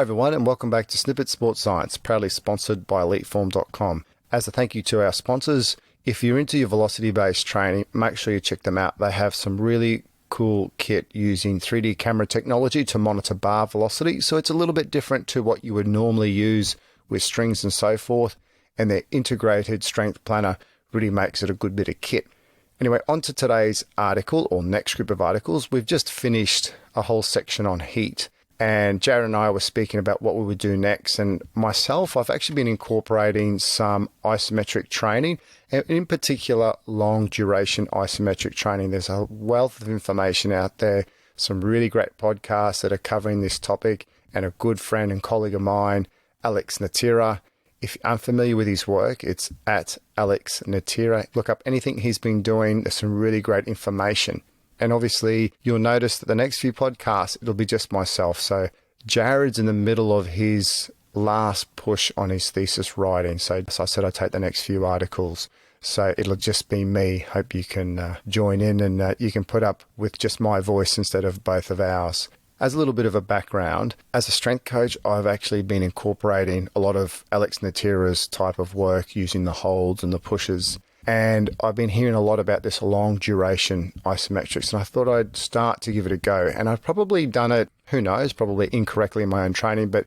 Hi everyone, and welcome back to Snippet Sports Science, proudly sponsored by EliteForm.com. As a thank you to our sponsors, if you're into your velocity-based training, make sure you check them out. They have some really cool kit using 3D camera technology to monitor bar velocity, so it's a little bit different to what you would normally use with strings and so forth, and their integrated strength planner really makes it a good bit of kit. Anyway, on to today's article, or next group of articles. We've just finished a whole section on heat. And Jared and I were speaking about what we would do next. And myself, I've actually been incorporating some isometric training, and in particular, long duration isometric training. There's a wealth of information out there, some really great podcasts that are covering this topic, and a good friend and colleague of mine, Alex Natira. If you're unfamiliar with his work, it's at Alex Natira. Look up anything he's been doing. There's some really great information. And obviously, you'll notice that the next few podcasts, it'll be just myself. So Jared's in the middle of his last push on his thesis writing. So as I said, I'd take the next few articles. So it'll just be me. Hope you can join in, and you can put up with just my voice instead of both of ours. As a little bit of a background, as a strength coach, I've actually been incorporating a lot of Alex Natira's type of work using the holds and the pushes. And I've been hearing a lot about this long duration isometrics, and I thought I'd start to give it a go. And I've probably done it, who knows, probably incorrectly in my own training, but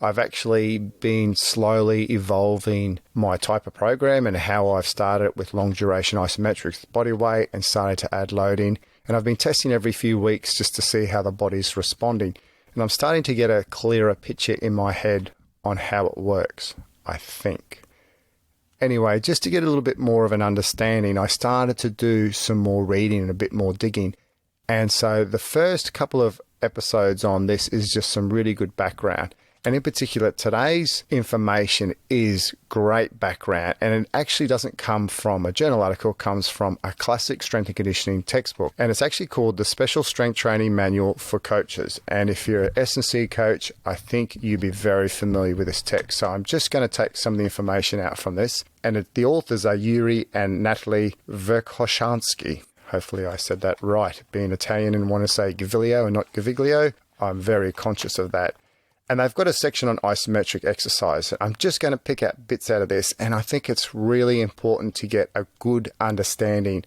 I've actually been slowly evolving my type of program and how I've started with long duration isometrics, body weight, and started to add loading. And I've been testing every few weeks just to see how the body's responding. And I'm starting to get a clearer picture in my head on how it works, I think. Anyway, just to get a little bit more of an understanding, I started to do some more reading and a bit more digging. And so the first couple of episodes on this is just some really good background. And in particular, today's information is great background, and it actually doesn't come from a journal article, it comes from a classic strength and conditioning textbook. And it's actually called the Special Strength Training Manual for Coaches. And if you're an S&C coach, I think you'd be very familiar with this text. So I'm just going to take some of the information out from this. And the authors are Yuri and Natalia Verkhoshansky. Hopefully I said that right. Being Italian and want to say Gaviglio and not Gaviglio, I'm very conscious of that. And they've got a section on isometric exercise. I'm just going to pick out bits out of this, and I think it's really important to get a good understanding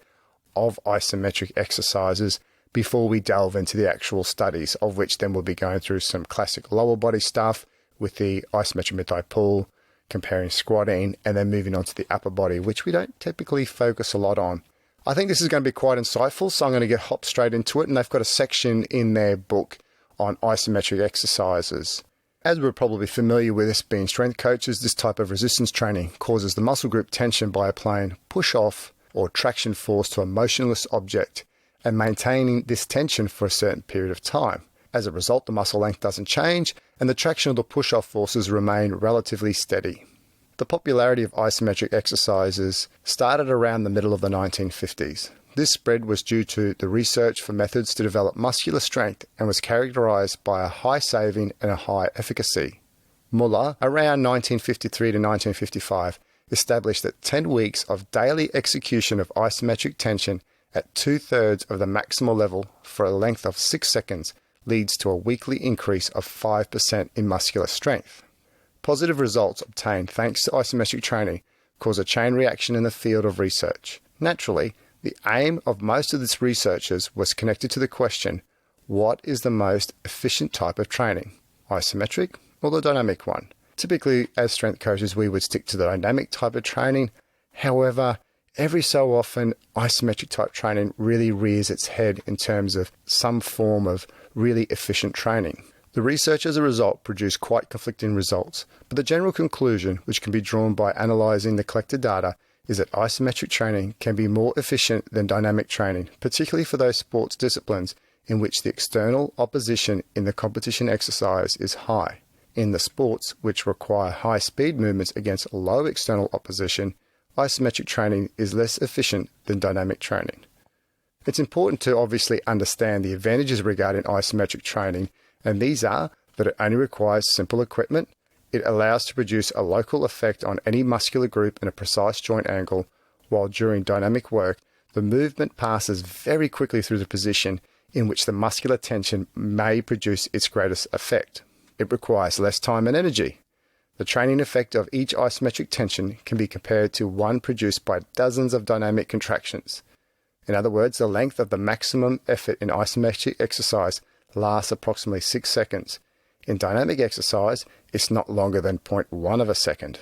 of isometric exercises before we delve into the actual studies, of which then we'll be going through some classic lower body stuff with the isometric mid-thigh-pull, comparing squatting, and then moving on to the upper body, which we don't typically focus a lot on. I think this is going to be quite insightful, so I'm going to hop straight into it, and they've got a section in their book on isometric exercises. As we're probably familiar with us being strength coaches, this type of resistance training causes the muscle group tension by applying push-off or traction force to a motionless object and maintaining this tension for a certain period of time. As a result, the muscle length doesn't change and the traction or the push-off forces remain relatively steady. The popularity of isometric exercises started around the middle of the 1950s. This spread was due to the research for methods to develop muscular strength and was characterized by a high saving and a high efficacy. Muller, around 1953 to 1955, established that 10 weeks of daily execution of isometric tension at 2/3 of the maximal level for a length of 6 seconds leads to a weekly increase of 5% in muscular strength. Positive results obtained thanks to isometric training cause a chain reaction in the field of research. Naturally, the aim of most of these researchers was connected to the question, what is the most efficient type of training, isometric or the dynamic one? Typically, as strength coaches, we would stick to the dynamic type of training. However, every so often, isometric type training really rears its head in terms of some form of really efficient training. The research as a result produced quite conflicting results, but the general conclusion, which can be drawn by analysing the collected data, is that isometric training can be more efficient than dynamic training, particularly for those sports disciplines in which the external opposition in the competition exercise is high. In the sports which require high speed movements against low external opposition, isometric training is less efficient than dynamic training. It's important to obviously understand the advantages regarding isometric training, and these are that it only requires simple equipment, it allows to produce a local effect on any muscular group in a precise joint angle, while during dynamic work, the movement passes very quickly through the position in which the muscular tension may produce its greatest effect. it requires less time and energy. The training effect of each isometric tension can be compared to one produced by dozens of dynamic contractions. In other words, the length of the maximum effort in isometric exercise lasts approximately 6 seconds. In dynamic exercise, it's not longer than 0.1 of a second.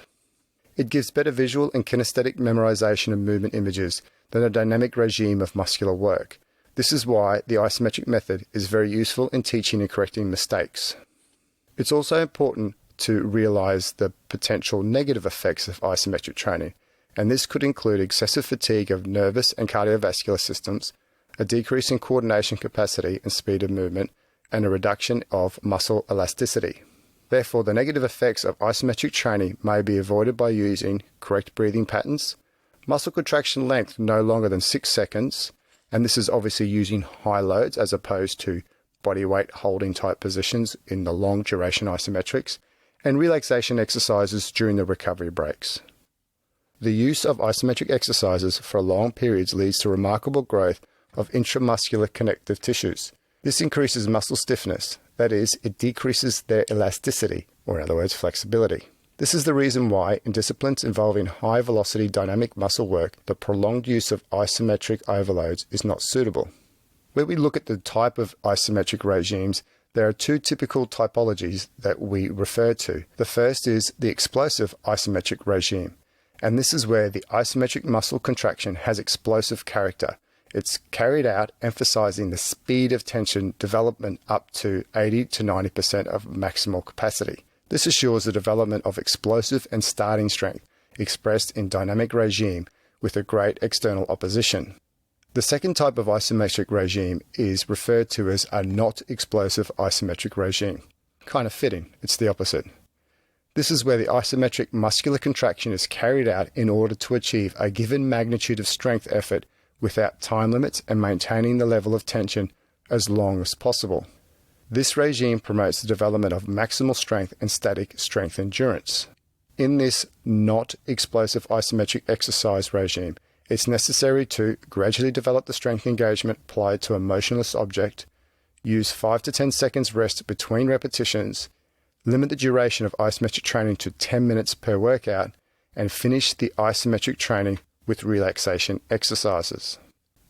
It gives better visual and kinesthetic memorization of movement images than a dynamic regime of muscular work. This is why the isometric method is very useful in teaching and correcting mistakes. It's also important to realize the potential negative effects of isometric training, and this could include excessive fatigue of nervous and cardiovascular systems, a decrease in coordination capacity and speed of movement, and a reduction of muscle elasticity. Therefore, the negative effects of isometric training may be avoided by using correct breathing patterns, muscle contraction length no longer than 6 seconds, and this is obviously using high loads as opposed to body weight holding type positions in the long duration isometrics, and relaxation exercises during the recovery breaks. The use of isometric exercises for long periods leads to remarkable growth of intramuscular connective tissues. This increases muscle stiffness, that is, it decreases their elasticity, or in other words, flexibility. This is the reason why, in disciplines involving high-velocity dynamic muscle work, the prolonged use of isometric overloads is not suitable. When we look at the type of isometric regimes, there are two typical typologies that we refer to. The first is the explosive isometric regime, and this is where the isometric muscle contraction has explosive character. It's carried out emphasizing the speed of tension development up to 80 to 90% of maximal capacity. This assures the development of explosive and starting strength expressed in dynamic regime with a great external opposition. The second type of isometric regime is referred to as a not explosive isometric regime. Kind of fitting, it's the opposite. This is where the isometric muscular contraction is carried out in order to achieve a given magnitude of strength effort without time limits and maintaining the level of tension as long as possible. This regime promotes the development of maximal strength and static strength endurance. In this not explosive isometric exercise regime, it's necessary to gradually develop the strength engagement applied to a motionless object, use 5 to 10 seconds rest between repetitions, limit the duration of isometric training to 10 minutes per workout, and finish the isometric training with relaxation exercises.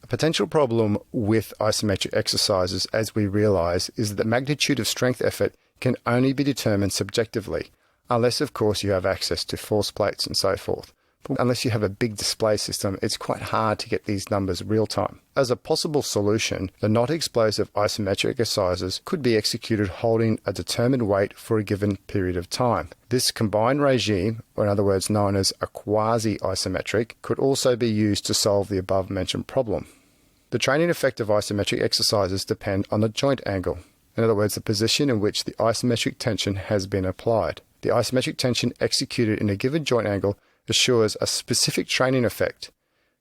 A potential problem with isometric exercises, as we realize, is that the magnitude of strength effort can only be determined subjectively, unless of course you have access to force plates and so forth. But unless you have a big display system, it's quite hard to get these numbers real time. As a possible solution, the not explosive isometric exercises could be executed holding a determined weight for a given period of time. This combined regime, or in other words known as a quasi-isometric, could also be used to solve the above mentioned problem. The training effect of isometric exercises depend on the joint angle, in other words the position in which the isometric tension has been applied. The isometric tension executed in a given joint angle assures a specific training effect,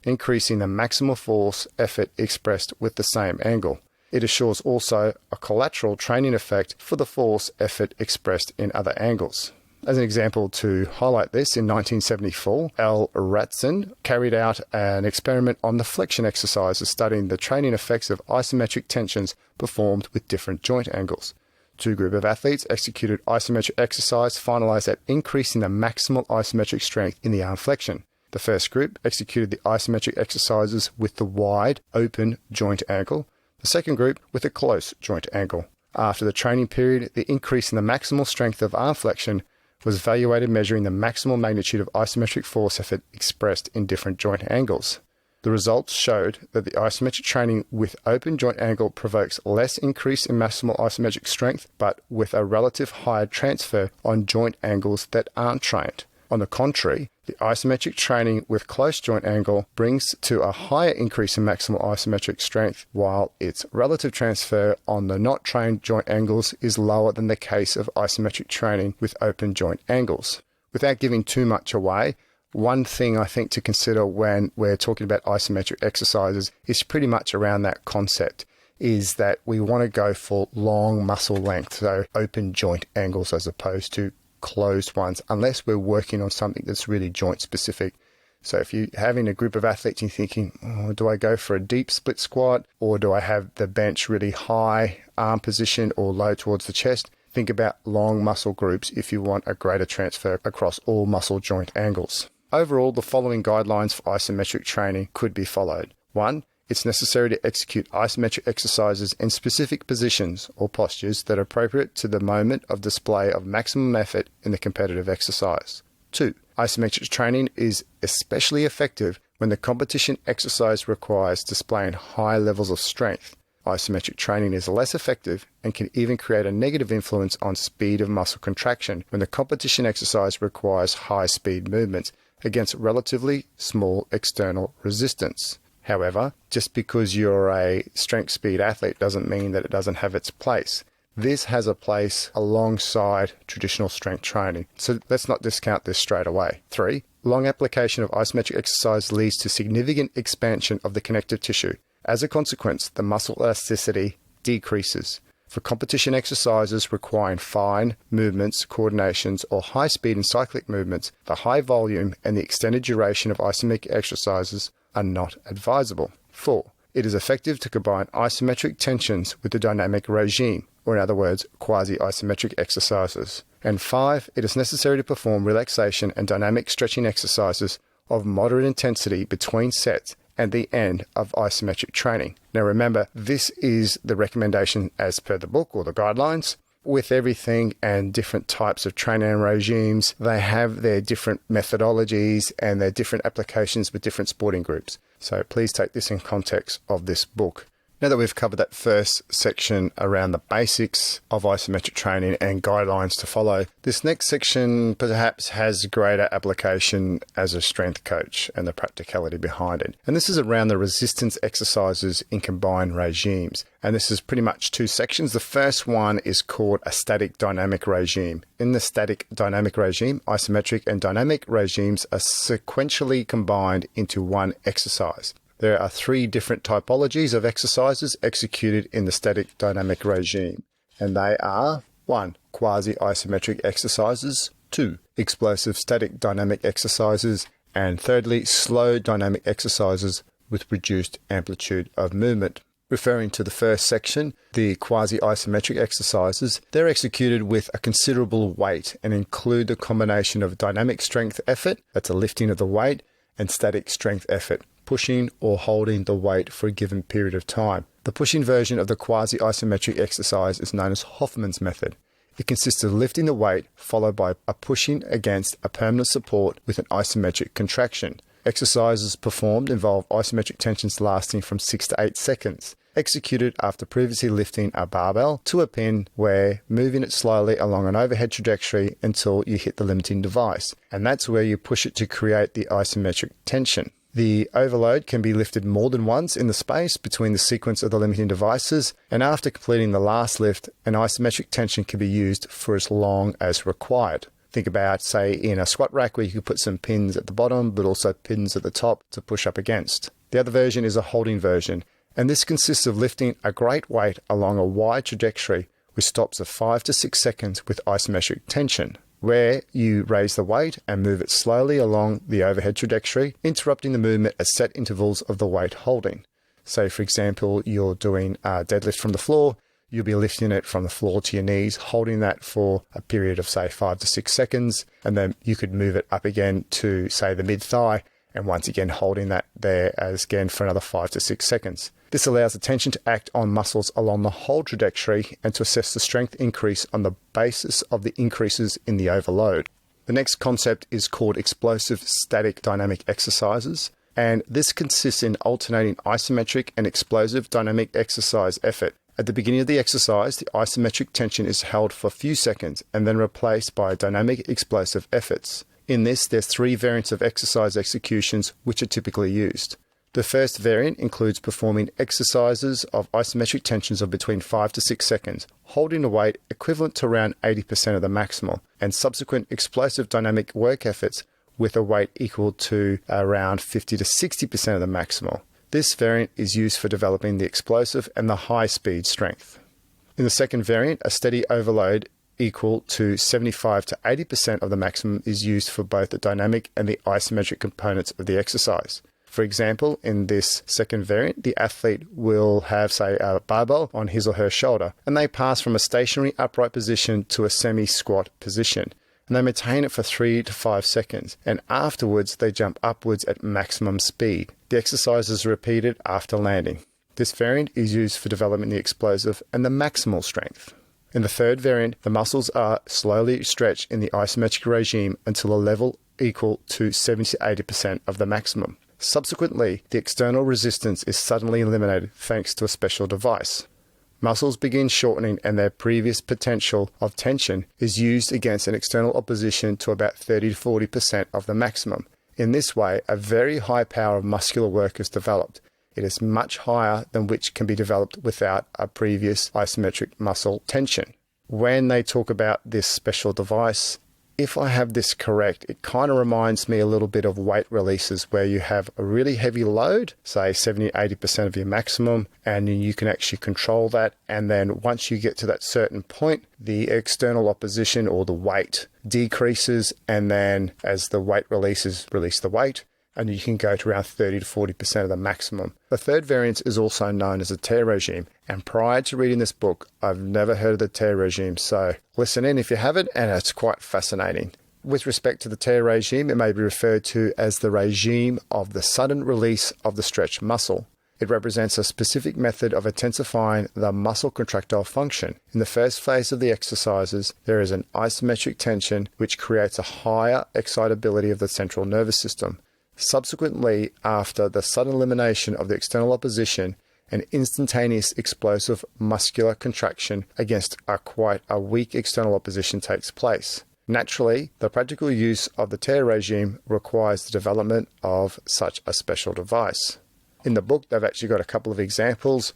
increasing the maximal force effort expressed with the same angle. It assures also a collateral training effect for the force effort expressed in other angles. As an example to highlight this, in 1974, L. Ratzin carried out an experiment on the flexion exercises studying the training effects of isometric tensions performed with different joint angles. Two groups of athletes executed isometric exercise finalized at increasing the maximal isometric strength in the arm flexion. The first group executed the isometric exercises with the wide, open joint angle. The second group with a close joint angle. After the training period, the increase in the maximal strength of arm flexion was evaluated measuring the maximal magnitude of isometric force effort expressed in different joint angles. The results showed that the isometric training with open joint angle provokes less increase in maximal isometric strength, but with a relative higher transfer on joint angles that aren't trained. On the contrary, the isometric training with close joint angle brings to a higher increase in maximal isometric strength, while its relative transfer on the not trained joint angles is lower than the case of isometric training with open joint angles. Without giving too much away, one thing I think to consider when we're talking about isometric exercises is pretty much around that concept, is that we want to go for long muscle length, so open joint angles as opposed to closed ones, unless we're working on something that's really joint specific. So if you're having a group of athletes and you're thinking, do I go for a deep split squat, or do I have the bench really high arm position or low towards the chest? Think about long muscle groups if you want a greater transfer across all muscle joint angles. Overall, the following guidelines for isometric training could be followed. 1. It's necessary to execute isometric exercises in specific positions or postures that are appropriate to the moment of display of maximum effort in the competitive exercise. 2. Isometric training is especially effective when the competition exercise requires displaying high levels of strength. Isometric training is less effective and can even create a negative influence on speed of muscle contraction when the competition exercise requires high speed movements against relatively small external resistance. However, just because you're a strength speed athlete doesn't mean that it doesn't have its place. This has a place alongside traditional strength training, so let's not discount this straight away. 3. Long application of isometric exercise leads to significant expansion of the connective tissue. As a consequence, the muscle elasticity decreases. For competition exercises requiring fine movements, coordinations, or high-speed and cyclic movements, the high volume and the extended duration of isometric exercises are not advisable. 4. It is effective to combine isometric tensions with the dynamic regime, or in other words, quasi-isometric exercises. And 5. It is necessary to perform relaxation and dynamic stretching exercises of moderate intensity between sets and the end of isometric training. Now remember, this is the recommendation as per the book or the guidelines. With everything and different types of training regimes, they have their different methodologies and their different applications with different sporting groups. So please take this in context of this book. Now that we've covered that first section around the basics of isometric training and guidelines to follow, this next section perhaps has greater application as a strength coach and the practicality behind it. And this is around the resistance exercises in combined regimes. And this is pretty much two sections. The first one is called a static dynamic regime. In the static dynamic regime, isometric and dynamic regimes are sequentially combined into one exercise. There are 3 different typologies of exercises executed in the static dynamic regime, and they are 1. Quasi-isometric exercises, 2. Explosive static dynamic exercises, and thirdly, slow dynamic exercises with reduced amplitude of movement. Referring to the first section, the quasi-isometric exercises, they're executed with a considerable weight and include the combination of dynamic strength effort, that's a lifting of the weight, and static strength effort, pushing or holding the weight for a given period of time. The pushing version of the quasi-isometric exercise is known as Hoffman's method. It consists of lifting the weight followed by a pushing against a permanent support with an isometric contraction. Exercises performed involve isometric tensions lasting from 6 to 8 seconds, executed after previously lifting a barbell to a pin where moving it slowly along an overhead trajectory until you hit the limiting device. And that's where you push it to create the isometric tension. The overload can be lifted more than once in the space between the sequence of the limiting devices, and after completing the last lift, an isometric tension can be used for as long as required. Think about, say, in a squat rack where you could put some pins at the bottom, but also pins at the top to push up against. The other version is a holding version, and this consists of lifting a great weight along a wide trajectory with stops of 5 to 6 seconds with isometric tension, where you raise the weight and move it slowly along the overhead trajectory, interrupting the movement at set intervals of the weight holding. Say, for example, you're doing a deadlift from the floor, you'll be lifting it from the floor to your knees, holding that for a period of, say, 5 to 6 seconds, and then you could move it up again to, say, the mid-thigh, and once again holding that there as again for another 5 to 6 seconds. This allows the tension to act on muscles along the whole trajectory and to assess the strength increase on the basis of the increases in the overload. The next concept is called explosive static dynamic exercises, and this consists in alternating isometric and explosive dynamic exercise effort. At the beginning of the exercise, the isometric tension is held for a few seconds and then replaced by dynamic explosive efforts. In this, there's 3 variants of exercise executions which are typically used. The first variant includes performing exercises of isometric tensions of between 5 to 6 seconds, holding a weight equivalent to around 80% of the maximal, and subsequent explosive dynamic work efforts with a weight equal to around 50 to 60% of the maximal. This variant is used for developing the explosive and the high-speed strength. In the second variant, a steady overload equal to 75 to 80% of the maximum is used for both the dynamic and the isometric components of the exercise. For example, in this second variant, the athlete will have, say, a barbell on his or her shoulder, and they pass from a stationary upright position to a semi-squat position. And they maintain it for 3 to 5 seconds, and afterwards they jump upwards at maximum speed. The exercise is repeated after landing. This variant is used for developing the explosive and the maximal strength. In the third variant, the muscles are slowly stretched in the isometric regime until a level equal to 70 to 80% of the maximum. Subsequently, the external resistance is suddenly eliminated thanks to a special device. Muscles begin shortening and their previous potential of tension is used against an external opposition to about 30 to 40% of the maximum. In this way, a very high power of muscular work is developed. It is much higher than which can be developed without a previous isometric muscle tension. When they talk about this special device, if I have this correct, it kind of reminds me a little bit of weight releases where you have a really heavy load, say 70-80% of your maximum, and you can actually control that. And then once you get to that certain point, the external opposition or the weight decreases, and then as the weight releases, release the weight, and you can go to around 30 to 40% of the maximum. The third variant is also known as a tear regime, and prior to reading this book, I've never heard of the tear regime, so listen in if you haven't, and it's quite fascinating. With respect to the tear regime, it may be referred to as the regime of the sudden release of the stretched muscle. It represents a specific method of intensifying the muscle contractile function. In the first phase of the exercises, there is an isometric tension which creates a higher excitability of the central nervous system. Subsequently, after the sudden elimination of the external opposition, an instantaneous explosive muscular contraction against quite a weak external opposition takes place. Naturally, the practical use of the tear regime requires the development of such a special device. In the book, they've actually got a couple of examples.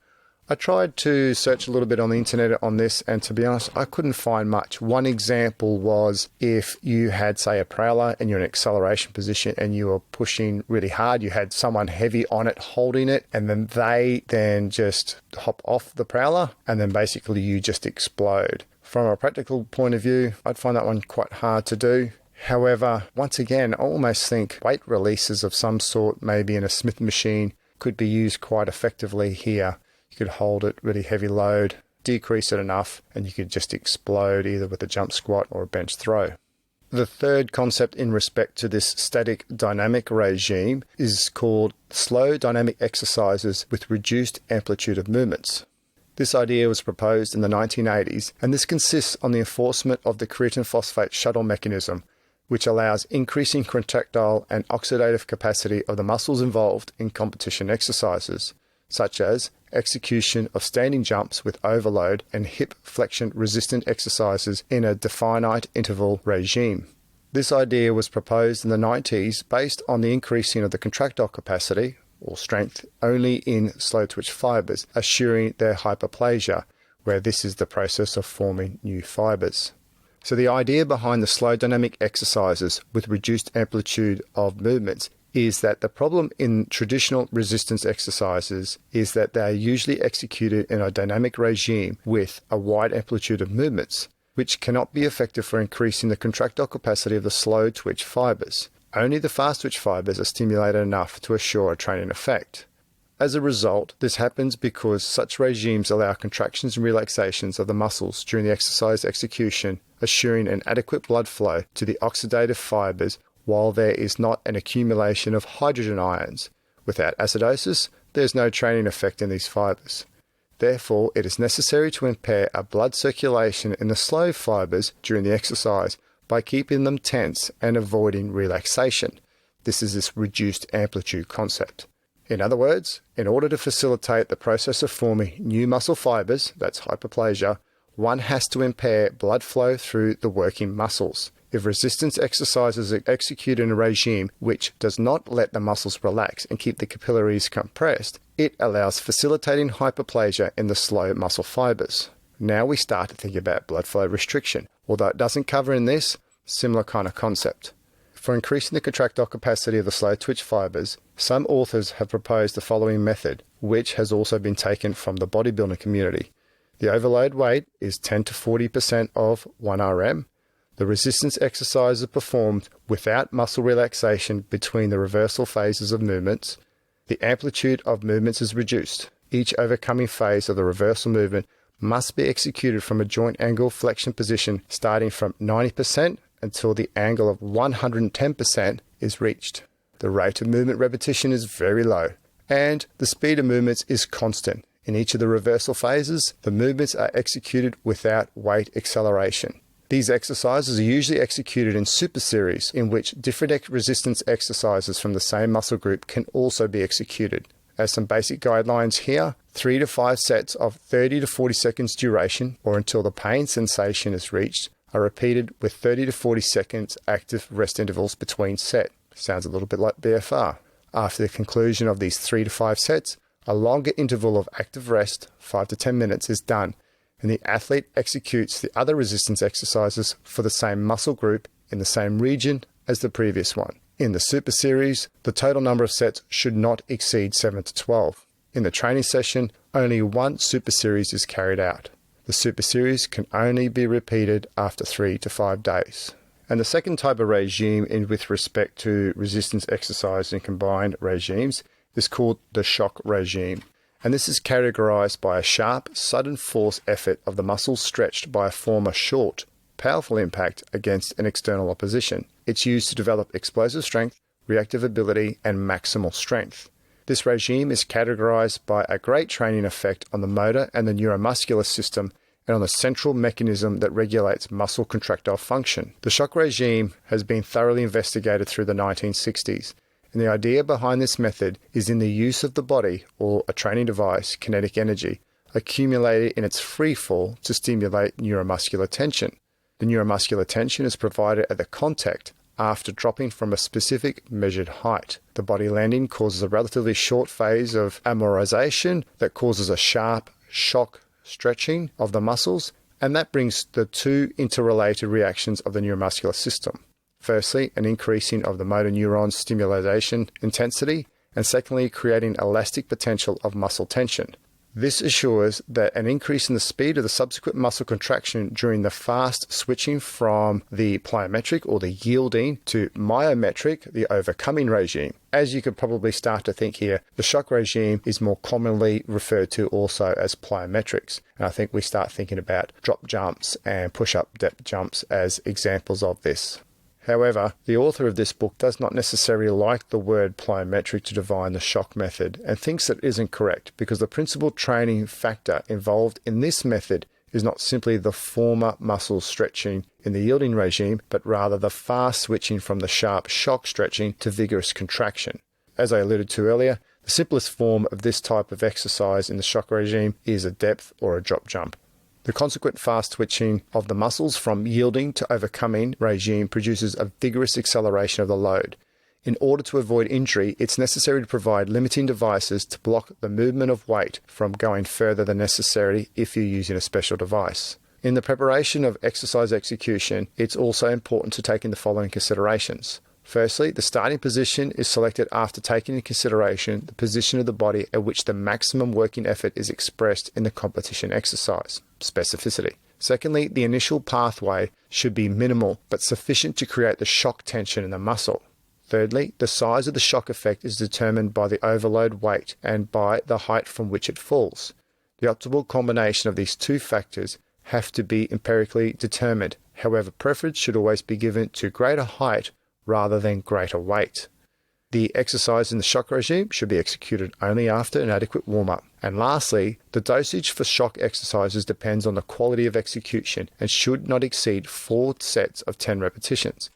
I tried to search a little bit on the internet on this, and to be honest, I couldn't find much. One example was if you had, say, a prowler and you're in an acceleration position and you were pushing really hard, you had someone heavy on it holding it, and then they just hop off the prowler, and then basically you just explode. From a practical point of view, I'd find that one quite hard to do. However, once again, I almost think weight releases of some sort, maybe in a Smith machine, could be used quite effectively here. You could hold it really heavy load, decrease it enough, and you could just explode either with a jump squat or a bench throw. The third concept in respect to this static dynamic regime is called slow dynamic exercises with reduced amplitude of movements. This idea was proposed in the 1980s, and this consists on the enforcement of the creatine phosphate shuttle mechanism, which allows increasing contractile and oxidative capacity of the muscles involved in competition exercises, such as execution of standing jumps with overload and hip flexion resistant exercises in a definite interval regime. This idea was proposed in the 90s based on the increasing of the contractile capacity or strength only in slow twitch fibers, assuring their hyperplasia, where this is the process of forming new fibers. So the idea behind the slow dynamic exercises with reduced amplitude of movements is that the problem in traditional resistance exercises is that they are usually executed in a dynamic regime with a wide amplitude of movements, which cannot be effective for increasing the contractile capacity of the slow twitch fibers. Only the fast twitch fibers are stimulated enough to assure a training effect. As a result, this happens because such regimes allow contractions and relaxations of the muscles during the exercise execution, assuring an adequate blood flow to the oxidative fibers while there is not an accumulation of hydrogen ions. Without acidosis, there is no training effect in these fibers. Therefore, it is necessary to impair a blood circulation in the slow fibers during the exercise by keeping them tense and avoiding relaxation. This is this reduced amplitude concept. In other words, in order to facilitate the process of forming new muscle fibers, that's hyperplasia, one has to impair blood flow through the working muscles. If resistance exercises are executed in a regime which does not let the muscles relax and keep the capillaries compressed, it allows facilitating hyperplasia in the slow muscle fibers. Now we start to think about blood flow restriction. Although it doesn't cover in this, similar kind of concept. For increasing the contractile capacity of the slow twitch fibers, some authors have proposed the following method, which has also been taken from the bodybuilding community. The overload weight is 10 to 40% of 1 RM. The resistance exercise is performed without muscle relaxation between the reversal phases of movements. the amplitude of movements is reduced. Each overcoming phase of the reversal movement must be executed from a joint angle flexion position starting from 90% until the angle of 110% is reached. The rate of movement repetition is very low, and the speed of movements is constant. In each of the reversal phases, the movements are executed without weight acceleration. These exercises are usually executed in super series, in which different resistance exercises from the same muscle group can also be executed. As some basic guidelines here, 3 to 5 sets of 30 to 40 seconds duration, or until the pain sensation is reached, are repeated with 30 to 40 seconds active rest intervals between set. Sounds a little bit like BFR. After the conclusion of these 3 to 5 sets, a longer interval of active rest, 5 to 10 minutes, is done, and the athlete executes the other resistance exercises for the same muscle group in the same region as the previous one. In the super series, the total number of sets should not exceed 7 to 12. In the training session, only one super series is carried out. The super series can only be repeated after 3 to 5 days. And the second type of regime with respect to resistance exercise and combined regimes is called the shock regime. And this is categorized by a sharp, sudden force effort of the muscles stretched by a former short, powerful impact against an external opposition. It's used to develop explosive strength, reactive ability, and maximal strength. This regime is categorized by a great training effect on the motor and the neuromuscular system and on the central mechanism that regulates muscle contractile function. The shock regime has been thoroughly investigated through the 1960s, and the idea behind this method is in the use of the body, or a training device, kinetic energy, accumulated in its free fall to stimulate neuromuscular tension. The neuromuscular tension is provided at the contact after dropping from a specific measured height. The body landing causes a relatively short phase of amortization that causes a sharp shock stretching of the muscles, and that brings the two interrelated reactions of the neuromuscular system. Firstly, an increasing of the motor neuron stimulation intensity, and secondly, creating elastic potential of muscle tension. This assures that an increase in the speed of the subsequent muscle contraction during the fast switching from the plyometric or the yielding to myometric, the overcoming regime. As you could probably start to think here, the shock regime is more commonly referred to also as plyometrics. And I think we start thinking about drop jumps and push-up depth jumps as examples of this. However, the author of this book does not necessarily like the word plyometric to define the shock method and thinks that it isn't correct because the principal training factor involved in this method is not simply the former muscle stretching in the yielding regime, but rather the fast switching from the sharp shock stretching to vigorous contraction. As I alluded to earlier, the simplest form of this type of exercise in the shock regime is a depth or a drop jump. The consequent fast twitching of the muscles from yielding to overcoming regime produces a vigorous acceleration of the load. In order to avoid injury, it's necessary to provide limiting devices to block the movement of weight from going further than necessary if you're using a special device. In the preparation of exercise execution, it's also important to take in the following considerations. Firstly, the starting position is selected after taking into consideration the position of the body at which the maximum working effort is expressed in the competition exercise. Specificity. Secondly, the initial pathway should be minimal but sufficient to create the shock tension in the muscle. Thirdly, the size of the shock effect is determined by the overload weight and by the height from which it falls. The optimal combination of these two factors have to be empirically determined. However, preference should always be given to greater height rather than greater weight. The exercise in the shock regime should be executed only after an adequate warm-up. And lastly, the dosage for shock exercises depends on the quality of execution and should not exceed 4 sets of 10 repetitions.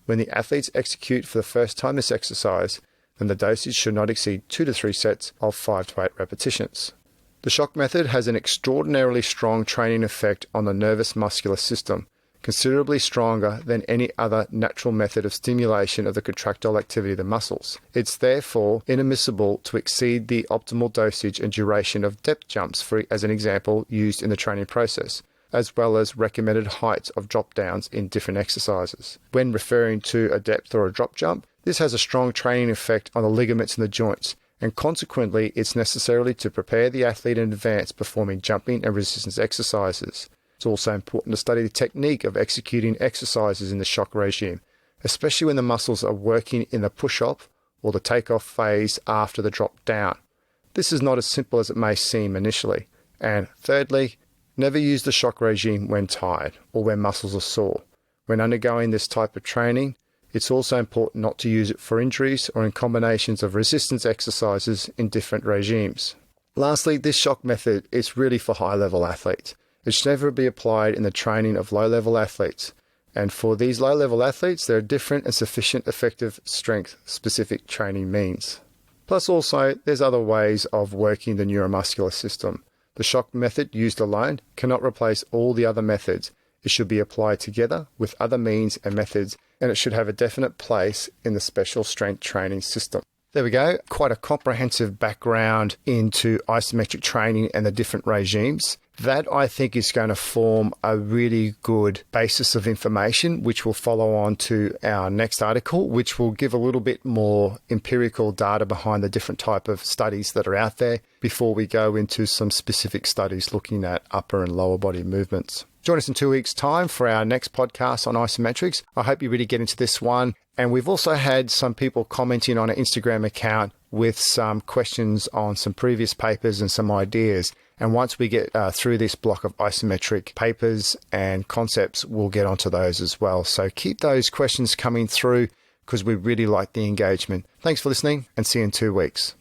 When the athletes execute for the first time this exercise, then the dosage should not exceed 2 to 3 sets of 5 to 8 repetitions. The shock method has an extraordinarily strong training effect on the nervous muscular system, considerably stronger than any other natural method of stimulation of the contractile activity of the muscles. It's therefore inadmissible to exceed the optimal dosage and duration of depth jumps, as an example, used in the training process, as well as recommended heights of drop downs in different exercises. When referring to a depth or a drop jump, this has a strong training effect on the ligaments in the joints, and consequently it's necessary to prepare the athlete in advance performing jumping and resistance exercises. It's also important to study the technique of executing exercises in the shock regime, especially when the muscles are working in the push-off or the takeoff phase after the drop down. This is not as simple as it may seem initially. And thirdly, never use the shock regime when tired or when muscles are sore. When undergoing this type of training, it's also important not to use it for injuries or in combinations of resistance exercises in different regimes. Lastly, this shock method is really for high-level athletes. It should never be applied in the training of low-level athletes. And for these low-level athletes, there are different and sufficient effective strength-specific training means. Plus also, there's other ways of working the neuromuscular system. The shock method used alone cannot replace all the other methods. It should be applied together with other means and methods, and it should have a definite place in the special strength training system. There we go. Quite a comprehensive background into isometric training and the different regimes. That, I think, is going to form a really good basis of information, which will follow on to our next article, which will give a little bit more empirical data behind the different type of studies that are out there before we go into some specific studies looking at upper and lower body movements. Join us in 2 weeks' time for our next podcast on isometrics. I hope you really get into this one. And we've also had some people commenting on our Instagram account with some questions on some previous papers and some ideas. And once we get through this block of isometric papers and concepts, we'll get onto those as well. So keep those questions coming through because we really like the engagement. Thanks for listening and see you in 2 weeks.